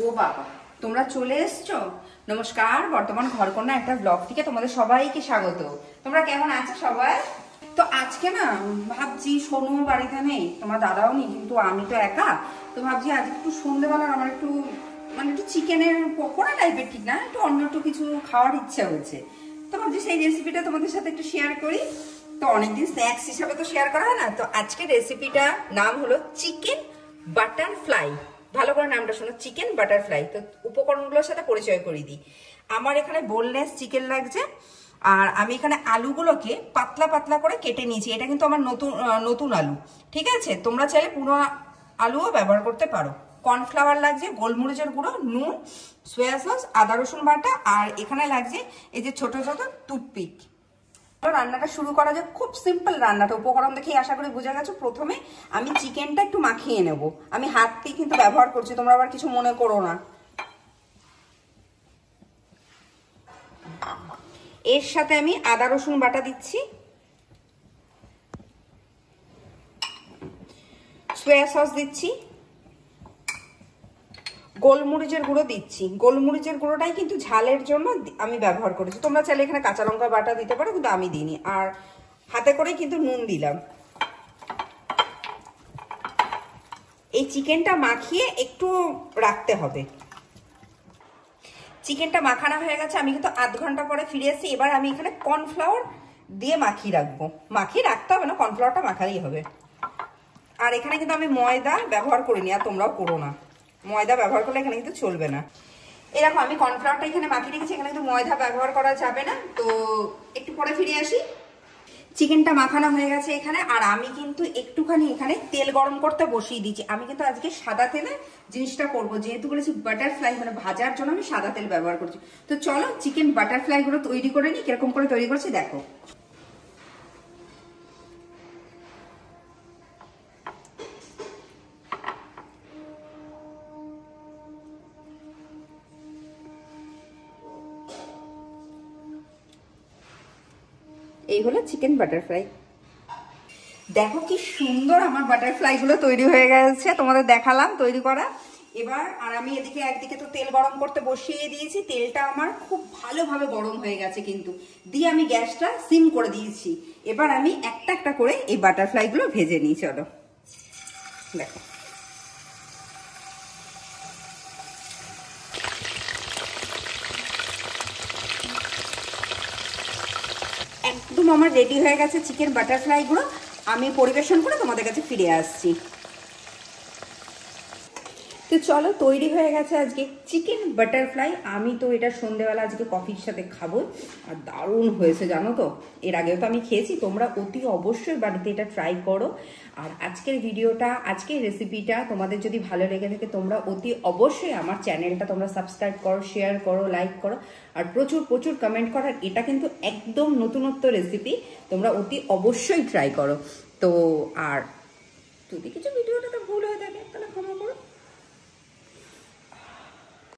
ও বাবা, তোমরা চলে এসছো। নমস্কার, বর্তমান ঘরকন্যা একটা ব্লগ থেকে তোমাদের সবাইকে স্বাগত। তোমরা কেমন আছো সবাই? তো আজকে না ভাবছি সোনু বাড়িতে নেই, তোমার দাদাও নেই, কিন্তু আমি তো একা। তো ভাবছি আজ একটু সন্ধ্যেবেলা আমার একটু একটু চিকেনের পকোড়া টাইপের, ঠিক না, একটু অন্য একটু কিছু খাওয়ার ইচ্ছা হয়েছে। তো ভাবছি সেই রেসিপিটা তোমাদের সাথে একটু শেয়ার করি। তো অনেকদিন স্ন্যাক্স হিসাবে তো শেয়ার করা হয় না। তো আজকে রেসিপিটা নাম হলো চিকেন বাটারফ্লাই। ভালো করে নামটা শোনো, চিকেন বাটারফ্লাই। তো উপকরণগুলোর সাথে পরিচয় করিয়ে দিই। আমার এখানে বোনলেস চিকেন লাগছে, আর আমি এখানে আলুগুলোকে পাতলা পাতলা করে কেটে নিয়েছি। এটা কিন্তু আমার নতুন আলু, ঠিক আছে? তোমরা চাইলে পুরো আলুও ব্যবহার করতে পারো। কর্নফ্লাওয়ার লাগছে, গোলমরিচের গুঁড়ো, নুন, সয়া সস, আদা রসুন বাটা, আর এখানে লাগছে এই যে ছোট ছোট টুথপিক। রান্নাটা শুরু করা যাক। খুব সিম্পল রান্নাটা, উপকরণ দেখে আশা করি বুঝে গেছো। প্রথমে আমি চিকেনটা একটু মাখিয়ে নেব। আমি হাতটি কিন্তু ব্যবহার করছি, তোমরা আবার কিছু মনে করো না। এর সাথে আমি আদা রসুন বাটা দিচ্ছি, সয়া সস দিচ্ছি, গোলমরিচের গুঁড়ো দিচ্ছি। গোলমরিচের গুঁড়োটাই কিন্তু ঝালের জন্য আমি ব্যবহার করেছি। তোমরা চাইলে এখানে কাঁচা লঙ্কা বাটা দিতে পারো, কিন্তু আমি দিইনি। আর হাতে করে কিন্তু নুন দিলাম। এই চিকেনটা মাখিয়ে একটু রাখতে হবে। চিকেনটা মাখানো হয়ে গেছে, আমি কিন্তু আধ ঘন্টা পরে ফিরে এসেছি। এবার আমি এখানে কর্নফ্লাওয়ার দিয়ে মাখিয়ে রাখবো। মাখিয়ে রাখতে হবে না, কর্নফ্লাওয়ারটা মাখালেই হবে। আর এখানে কিন্তু আমি ময়দা ব্যবহার করিনি, আর তোমরাও করো না। ময়দা ব্যবহার করলে এখানে কিন্তু চলবে না। এরকম আমি কর্নফ্লাওয়ারটা এখানে মাখিয়ে রেখেছি, এখানে কিন্তু ময়দা ব্যবহার করা যাবে না। তো একটু পরে ফিরে আসি। চিকেনটা মাখানো হয়ে গেছে এখানে, আর আমি কিন্তু একটুখানি এখানে তেল গরম করতে বসিয়ে দিচ্ছি। আমি কিন্তু আজকে সাদা তেলে জিনিসটা করবো, যেহেতু বলেছি বাটারফ্লাই মানে ভাজার জন্য আমি সাদা তেল ব্যবহার করছি। তো চলো চিকেন বাটারফ্লাই গুলো তৈরি করে নিই। কিরকম করে তৈরি করছি দেখো। এই হলো চিকেন বাটারফ্লাই। দেখো কি সুন্দর আমার বাটারফ্লাই গুলো তৈরি হয়ে গেছে, তোমাদের দেখালাম তৈরি করা। এবার আর আমি এদিকে একদিকে তো তেল গরম করতে বসিয়ে দিয়েছি। তেলটা আমার খুব ভালোভাবে গরম হয়ে গেছে কিন্তু, দিয়ে আমি গ্যাসটা সিম করে দিয়েছি। এবার আমি একটা একটা করে এই বাটারফ্লাই গুলো ভেজে নিই। চলো দেখো, একদম আমার রেডি হয়ে গেছে চিকেন বাটারফ্লাই গুলো। আমি পরিবেশন করে তোমাদের কাছে ফিরে আসছি। তো চলো, তৈরি হয়ে গেছে আজকে চিকেন বাটারফ্লাই। আমি তো এটা সন্ধ্যেবেলা আজকে কফির সাথে খাবো, আর দারুণ হয়েছে জানো তো। এর আগেও তো আমি খেয়েছি। তোমরা অতি অবশ্যই বাড়িতে এটা ট্রাই করো। আর আজকের ভিডিওটা, আজকের রেসিপিটা তোমাদের যদি ভালো লেগে থাকে, তোমরা অতি অবশ্যই আমার চ্যানেলটা তোমরা সাবস্ক্রাইব করো, শেয়ার করো, লাইক করো, আর প্রচুর প্রচুর কমেন্ট করো। আর এটা কিন্তু একদম নতুনত্ব রেসিপি, তোমরা অতি অবশ্যই ট্রাই করো। তো আর যদি কিছু ভিডিওটাতে ভুল হয়ে থাকে তাহলে ক্ষমা করো।